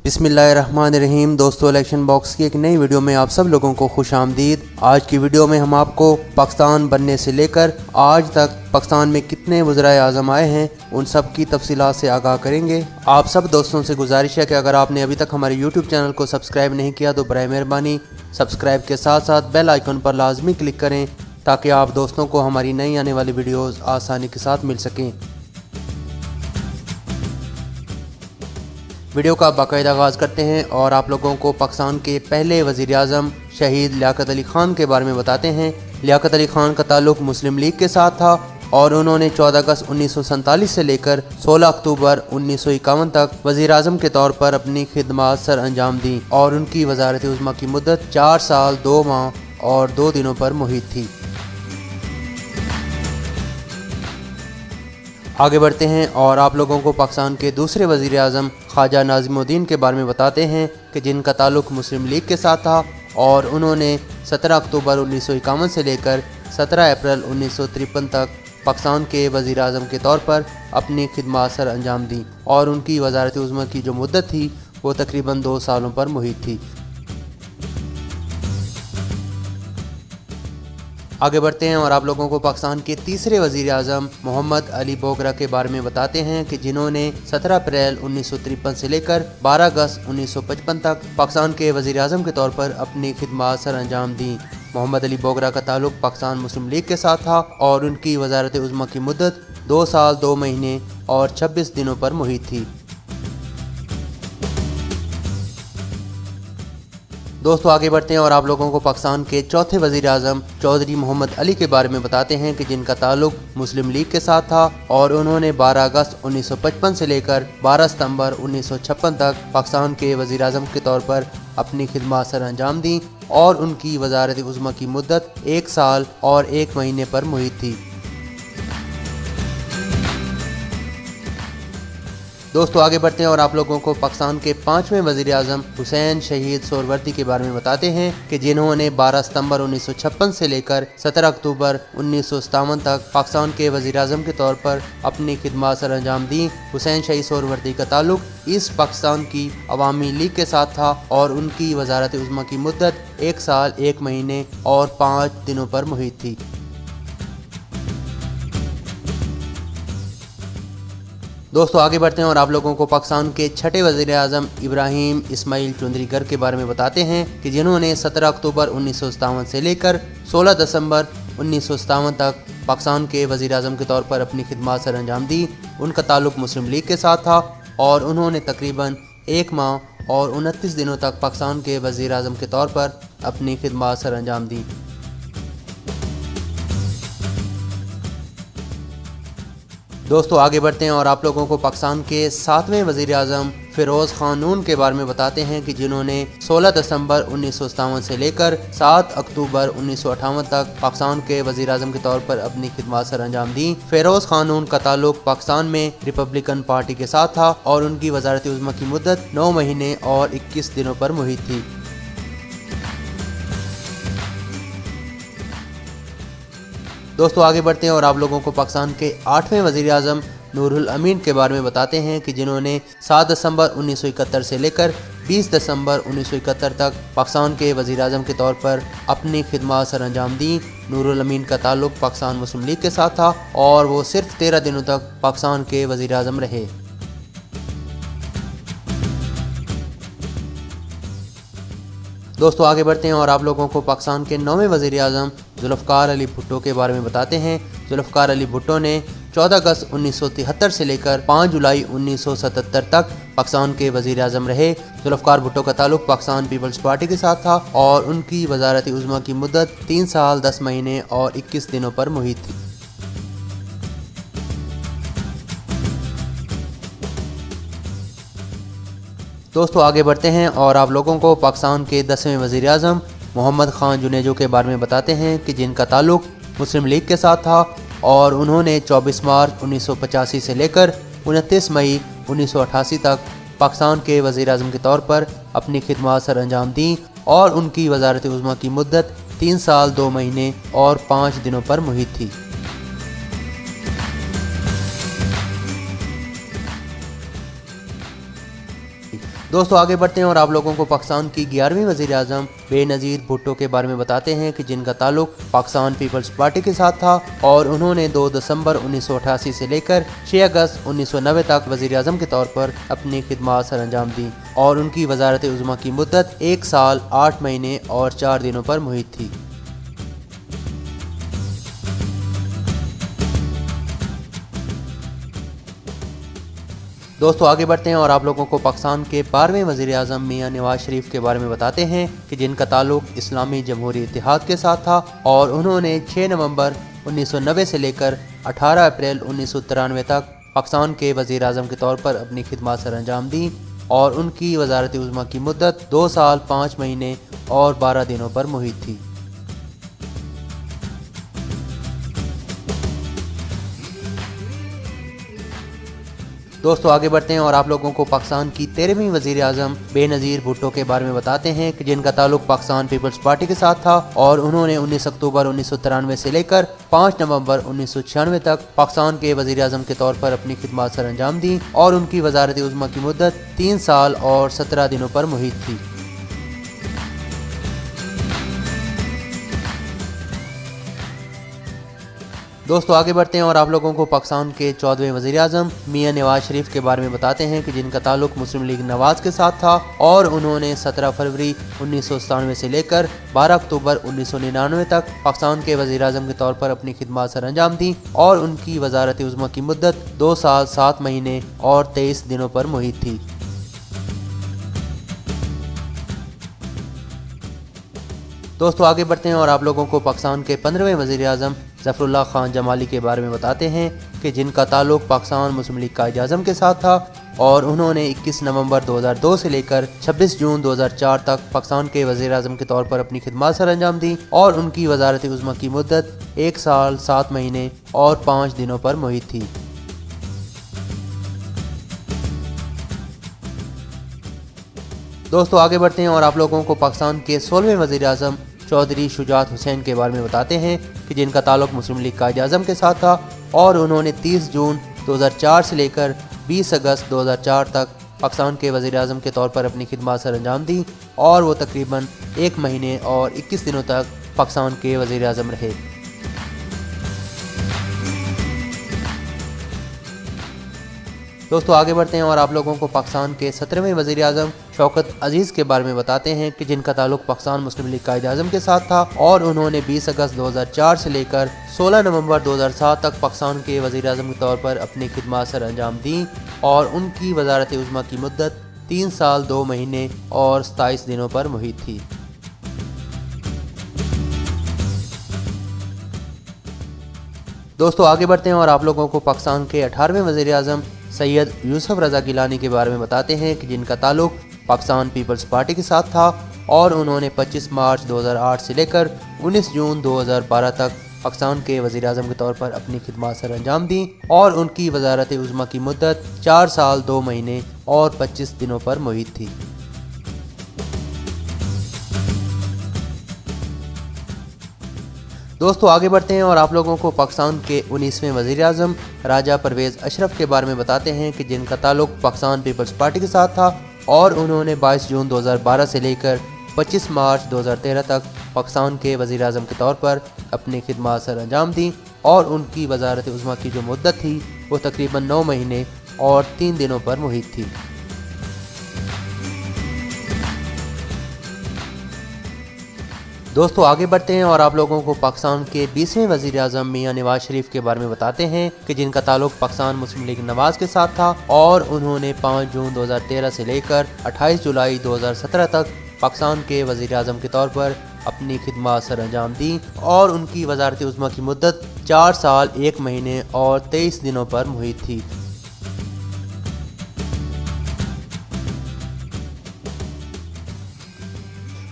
बिस्मिल्लाहिर्रहमानिर्रहीम। दोस्तों, election box की एक नई वीडियो में आप सब लोगों को खुश आमदीद। आज की वीडियो में हम आपको पाकिस्तान बनने से लेकर आज तक पाकिस्तान में कितने वज़राए आज़म आए हैं उन सब की तफसीलात से आगाह करेंगे। आप सब दोस्तों से गुजारिश है कि अगर आपने अभी तक हमारे यूट्यूब चैनल को सब्सक्राइब नहीं किया तो बराए मेहरबानी सब्सक्राइब के साथ साथ बेल आइकन पर लाजमी क्लिक करें ताकि आप दोस्तों को हमारी नई आने वाली वीडियोज़ आसानी के साथ मिल सकें। वीडियो का बाकायदा आगाज़ करते हैं और आप लोगों को पाकिस्तान के पहले वज़ीर आज़म शहीद लियाकत अली ख़ान के बारे में बताते हैं। लियाकत अली ख़ान का ताल्लुक़ मुस्लिम लीग के साथ था और उन्होंने 14 अगस्त 1947 से लेकर 16 अक्टूबर 1951 तक वज़ीर आज़म के तौर पर अपनी खिदमत सर अंजाम दी और उनकी वज़ारत उज़्मा की मुद्दत 4 साल 2 माह और 2 दिनों पर मुहित थी। आगे बढ़ते हैं और आप लोगों को पाकिस्तान के दूसरे वज़ीर आज़म ख्वाजा नाज़िमुद्दीन के बारे में बताते हैं कि जिनका ताल्लुक़ मुस्लिम लीग के साथ था और उन्होंने 17 अक्टूबर 1951 से लेकर 17 अप्रैल 1953 तक पाकिस्तान के वज़ीर आज़म के तौर पर अपनी खिदमत सर अंजाम दी और उनकी वज़ारत उज़्मा की जो मुद्दत थी वो तकरीबन 2 सालों पर मुहित थी। आगे बढ़ते हैं और आप लोगों को पाकिस्तान के तीसरे वज़ीर आज़म मोहम्मद अली बोगरा के बारे में बताते हैं कि जिन्होंने 17 अप्रैल 1953 से लेकर 12 अगस्त 1955 तक पाकिस्तान के वज़ीर आज़म के तौर पर अपनी खिदमत सर अंजाम दी। मोहम्मद अली बोगरा का ताल्लुक़ पाकिस्तान मुस्लिम लीग के साथ था और उनकी वज़ारत उज़्मा की मुद्दत 2 साल 2 महीने और 26 दिनों पर मुहित थी। दोस्तों, आगे बढ़ते हैं और आप लोगों को पाकिस्तान के चौथे वज़ीर आज़म चौधरी मोहम्मद अली के बारे में बताते हैं कि जिनका ताल्लुक़ मुस्लिम लीग के साथ था और उन्होंने 12 अगस्त 1955 से लेकर 12 सितंबर 1956 तक पाकिस्तान के वज़ीर आज़म के तौर पर अपनी खिदमत सर अंजाम दी और उनकी वज़ारत उज़्मा की मुद्दत 1 साल और 1 महीने पर मुहित थी। दोस्तों, आगे बढ़ते हैं और आप लोगों को पाकिस्तान के 5वें वज़ीर आज़म हुसैन शहीद सोहरावर्दी के बारे में बताते हैं कि जिन्होंने 12 सितंबर 1956 से लेकर 17 अक्टूबर 1957 तक पाकिस्तान के वज़ीर आज़म के तौर पर अपनी खिदमत सर अंजाम दी। हुसैन शहीद सोहरावर्दी का ताल्लुक़ ईस्ट पाकिस्तान की अवामी लीग के साथ था और उनकी वज़ारत उज़्मा की मुद्दत 1 साल 1 महीने और 5 दिनों पर मुहित थी। दोस्तों, आगे बढ़ते हैं और आप लोगों को पाकिस्तान के छठे वज़ीर आज़म इब्राहिम इस्माइल चौधरी गर के बारे में बताते हैं कि जिन्होंने 17 अक्टूबर 1957 से लेकर 16 दिसंबर 1957 तक पाकिस्तान के वज़ीर आज़म के तौर पर अपनी खिदमत सर अंजाम दी। उनका ताल्लुक़ मुस्लिम लीग के साथ था और उन्होंने तकरीबन 1 माह और 29 दिनों तक पाकिस्तान के वज़ीर आज़म के तौर पर अपनी खिदमत सर अंजाम दी। दोस्तों, आगे बढ़ते हैं और आप लोगों को पाकिस्तान के 7वें वज़ीर आज़म फ़िरोज़ ख़ान नून के बारे में बताते हैं कि जिन्होंने 16 दिसंबर 1957 से लेकर 7 अक्टूबर 1958 तक पाकिस्तान के वज़ीर आज़म के तौर पर अपनी खिदमत सर अंजाम दी। फ़िरोज़ ख़ान नून का ताल्लुक़ पाकिस्तान में रिपब्लिकन पार्टी के साथ था और उनकी वज़ारत उज़्मा की मुद्दत 9 महीने और 21 दिनों पर मुहित थी। दोस्तों, आगे बढ़ते हैं और आप लोगों को पाकिस्तान के 8वें वज़ीर आज़म नूरुल अमीन के बारे में बताते हैं कि जिन्होंने 7 दिसंबर 1971 से लेकर 20 दिसंबर 1971 तक पाकिस्तान के वज़ीर आज़म के तौर पर अपनी खिदमत सर अंजाम दी। नूरुल अमीन का ताल्लुक़ पाकिस्तान मुस्लिम लीग के साथ था और वो सिर्फ 13 दिनों तक पाकिस्तान के वज़ीर आज़म रहे। दोस्तों, आगे बढ़ते हैं और आप लोगों को पाकिस्तान के 9वें वज़ीर आज़म ज़ुल्फ़िकार अली भुट्टो के बारे में बताते हैं। ज़ुल्फ़िकार अली भुट्टो ने 14 अगस्त 1973 से लेकर 5 जुलाई 1977 तक पाकिस्तान के वज़ीर आज़म रहे। ज़ुल्फ़िकार भुट्टो का ताल्लुक़ पाकिस्तान पीपल्स पार्टी के साथ था और उनकी वज़ारत उज़्मा की मुद्दत 3 साल 10 महीने और 21 दिनों पर मुहित थी। दोस्तों, आगे बढ़ते हैं और आप लोगों को पाकिस्तान के 10वें वज़ीर आज़म मोहम्मद ख़ान जुनेजो के बारे में बताते हैं कि जिनका ताल्लुक़ मुस्लिम लीग के साथ था और उन्होंने 24 मार्च 1985 से लेकर 29 मई 1988 तक पाकिस्तान के वज़ीर आज़म के तौर पर अपनी खिदमत सर अंजाम दी और उनकी वज़ारत उज़्मा की मुद्दत 3 साल 2 महीने और 5 दिनों पर मुहित थी। دوستو آگے بڑھتے ہیں اور آپ لوگوں کو پاکستان کی 11ویں وزیر اعظم بے نظیر بھٹو کے بارے میں بتاتے ہیں کہ جن کا تعلق پاکستان پیپلز پارٹی کے ساتھ تھا اور انہوں نے 2 دسمبر 1988 سے لے کر 6 اگست 1990 تک وزیر اعظم کے طور پر اپنی خدمات سر انجام دی اور ان کی وزارت عظمیٰ کی مدت 1 سال 8 مہینے اور 4 دنوں پر محیط تھی۔ دوستو آگے بڑھتے ہیں اور آپ لوگوں کو پاکستان کے 12ویں وزیر اعظم میاں نواز شریف کے بارے میں بتاتے ہیں کہ جن کا تعلق اسلامی جمہوری اتحاد کے ساتھ تھا اور انہوں نے 6 نومبر 1990 سے لے کر 18 اپریل 1993 تک پاکستان کے وزیر اعظم کے طور پر اپنی خدمات سر انجام دیں اور ان کی وزارت عظمیٰ کی مدت 2 سال 5 مہینے اور 12 دنوں پر محیط تھی۔ دوستو آگے بڑھتے ہیں اور آپ لوگوں کو پاکستان کی 13ویں وزیر اعظم بے نظیر بھٹو کے بارے میں بتاتے ہیں کہ جن کا تعلق پاکستان پیپلز پارٹی کے ساتھ تھا اور انہوں نے 19 اکتوبر 1993 سے لے کر 5 نومبر 1996 تک پاکستان کے وزیر اعظم کے طور پر اپنی خدمات سر انجام دیں اور ان کی وزارت عظمیٰ کی مدت 3 سال اور 17 دنوں پر محیط تھی۔ دوستو آگے بڑھتے ہیں اور آپ لوگوں کو پاکستان کے 14ویں وزیر اعظم میاں نواز شریف کے بارے میں بتاتے ہیں کہ جن کا تعلق مسلم لیگ نواز کے ساتھ تھا اور انہوں نے 17 فروری 1997 سے لے کر 12 اکتوبر 1999 تک پاکستان کے وزیر اعظم کے طور پر اپنی خدمات سر انجام دیں اور ان کی وزارت عظمیٰ کی مدت 2 سال 7 مہینے اور 23 دنوں پر محیط تھی۔ دوستو آگے بڑھتے ہیں اور آپ لوگوں کو پاکستان کے 15ویں وزیر اعظم ظفر اللہ خان جمالی کے بارے میں بتاتے ہیں کہ جن کا تعلق پاکستان مسلم لیگ قائد اعظم کے ساتھ تھا اور انہوں نے 21 نومبر 2002 سے لے کر 26 جون 2004 تک پاکستان کے وزیر اعظم کے طور پر اپنی خدمات سر انجام دیں اور ان کی وزارت عظمیٰ کی مدت 1 سال 7 مہینے اور 5 دنوں پر محیط تھی۔ دوستو آگے بڑھتے ہیں اور آپ لوگوں کو پاکستان کے 16ویں وزیر اعظم چودھری شجاعت حسین کے بارے میں بتاتے ہیں کہ جن کا تعلق مسلم لیگ قائد اعظم کے ساتھ تھا اور انہوں نے 30 جون 2004 سے لے کر 20 اگست 2004 تک پاکستان کے وزیر اعظم کے طور پر اپنی خدمات سر انجام دیں اور وہ تقریباً 1 مہینے اور 21 دنوں تک پاکستان کے وزیر اعظم رہے۔ دوستو آگے بڑھتے ہیں اور آپ لوگوں کو پاکستان کے 17ویں وزیر اعظم شوکت عزیز کے بارے میں بتاتے ہیں کہ جن کا تعلق پاکستان مسلم لیگ قائد اعظم کے ساتھ تھا اور انہوں نے 20 اگست 2004 سے لے کر 16 نومبر 2007 تک پاکستان کے وزیر اعظم کے طور پر اپنی خدمات سر انجام دیں اور ان کی وزارت عظمیٰ کی مدت 3 سال 2 مہینے اور 27 دنوں پر محیط تھی۔ دوستو آگے بڑھتے ہیں اور آپ لوگوں کو پاکستان کے 18ویں وزیر اعظم سید یوسف رضا گیلانی کے بارے میں بتاتے ہیں کہ جن کا تعلق پاکستان پیپلز پارٹی کے ساتھ تھا اور انہوں نے 25 مارچ 2008 سے لے کر 19 جون 2012 تک پاکستان کے وزیر اعظم کے طور پر اپنی خدمات سر انجام دیں اور ان کی وزارت عظمیٰ کی مدت 4 سال 2 مہینے اور 25 دنوں پر محیط تھی۔ دوستو آگے بڑھتے ہیں اور آپ لوگوں کو پاکستان کے 19ویں وزیر اعظم راجہ پرویز اشرف کے بارے میں بتاتے ہیں کہ جن کا تعلق پاکستان پیپلز پارٹی کے ساتھ تھا اور انہوں نے 22 جون 2012 سے لے کر 25 مارچ 2013 تک پاکستان کے وزیر اعظم کے طور پر اپنی خدمات سر انجام دیں اور ان کی وزارت عظمیٰ کی جو مدت تھی وہ تقریباً 9 مہینے اور 3 دنوں پر محیط تھی۔ دوستو آگے بڑھتے ہیں اور آپ لوگوں کو پاکستان کے 20ویں وزیر اعظم میاں نواز شریف کے بارے میں بتاتے ہیں کہ جن کا تعلق پاکستان مسلم لیگ نواز کے ساتھ تھا اور انہوں نے 5 جون 2013 سے لے کر 28 جولائی 2017 تک پاکستان کے وزیر اعظم کے طور پر اپنی خدمات سر انجام دیں اور ان کی وزارت عظمیٰ کی مدت 4 سال 1 مہینے اور 23 دنوں پر محیط تھی۔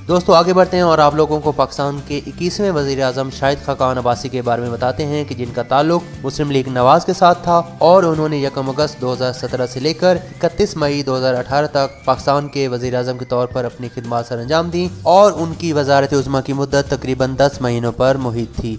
دوستو آگے بڑھتے ہیں اور آپ لوگوں کو پاکستان کے 21ویں وزیر اعظم شاہد خاقان عباسی کے بارے میں بتاتے ہیں کہ جن کا تعلق مسلم لیگ نواز کے ساتھ تھا اور انہوں نے 1 اگست 2017 سے لے کر 31 مئی 2018 تک پاکستان کے وزیر اعظم کے طور پر اپنی خدمات سر انجام دیں اور ان کی وزارت عظمیٰ کی مدت تقریباً 10 مہینوں پر محیط تھی۔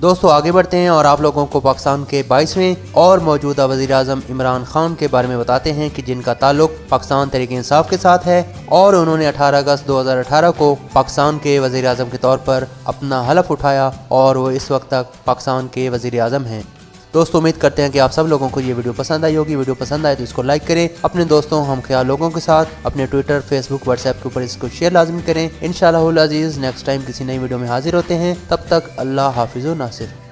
दोस्तों आगे बढ़ते हैं और आप लोगों को पाकिस्तान के 22वें और मौजूदा वज़ीर आज़म इमरान खान के बारे में बताते हैं कि जिनका ताल्लुक पाकिस्तान तहरीक इंसाफ के साथ है और उन्होंने 18 अगस्त 2018 को पाकिस्तान के वज़ीर आज़म के तौर पर अपना हलफ उठाया और वो इस वक्त तक पाकिस्तान के वज़ीर आज़म हैं। दोस्तों उम्मीद करते हैं कि आप सब लोगों को ये वीडियो पसंद आई होगी। वीडियो पसंद आए तो इसको लाइक करें, अपने दोस्तों हम ख्याल लोगों के साथ अपने ट्विटर, फेसबुक, व्हाट्सएप के ऊपर इसको शेयर लाजमी करें। इंशाअल्लाह अज़ीज़ नेक्स्ट टाइम किसी नई वीडियो में हाजिर होते हैं। तब तक अल्लाह हाफिज़ व नासिर।